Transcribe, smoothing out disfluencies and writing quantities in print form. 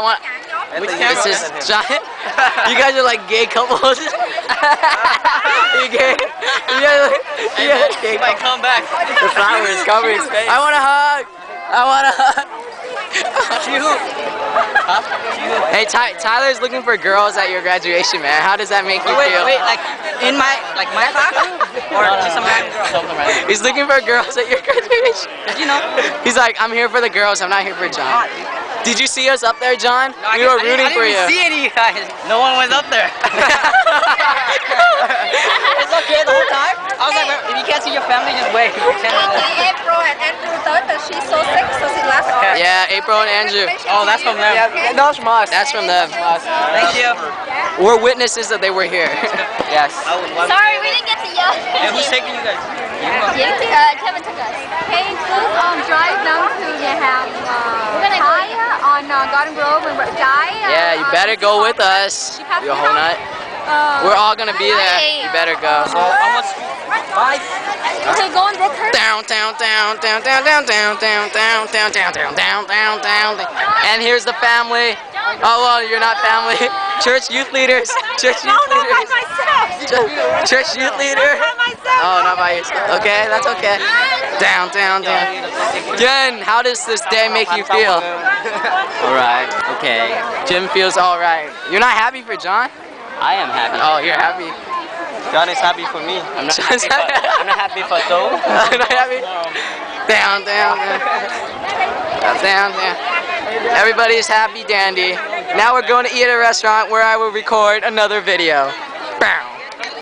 want. This is John. You guys are like gay couples. You gay? You guys are gay Might couple. come back. The flowers, covers. I want a hug. I want a hug. Hey, Tyler's looking for girls at your graduation, man. How does that make you feel? Wait, like in my class? Or just some random girl? He's looking for girls at your graduation. You know? He's like, I'm here for the girls, I'm not here for John. Did you see us up there, John? We were rooting for you. I didn't see any guys. No one was up there. It's okay the whole time? I was like, if you can't see your family, just wait. April and Andrew thought that she's so sick, so she left. Yeah, April and Andrew. Oh, that's from them. No, it's from us. That's from them. Thank you. We're witnesses that they were here. Yes. Sorry, we didn't get to yell. And who's taking you guys? Kevin took us. Hey, please drive down to Jaya on Garden Grove and Jaya. Yeah, you better go with us. You whole night. We're all gonna be there. You better go. So, how much? 5? Okay, go and book her. Down. And here's the family. Oh well, you're not family. Church youth leaders. Church youth leaders. Church youth leader. Oh, not by yourself. Okay, that's okay. Down. Jen, how does this day make you feel? Alright, okay. Jim feels all right. You're not happy for John? I am happy. Oh, you're happy. John is happy for me. I'm not happy for Joe. I'm not happy. Down. Everybody's happy dandy. Now we're going to eat at a restaurant where I will record another video.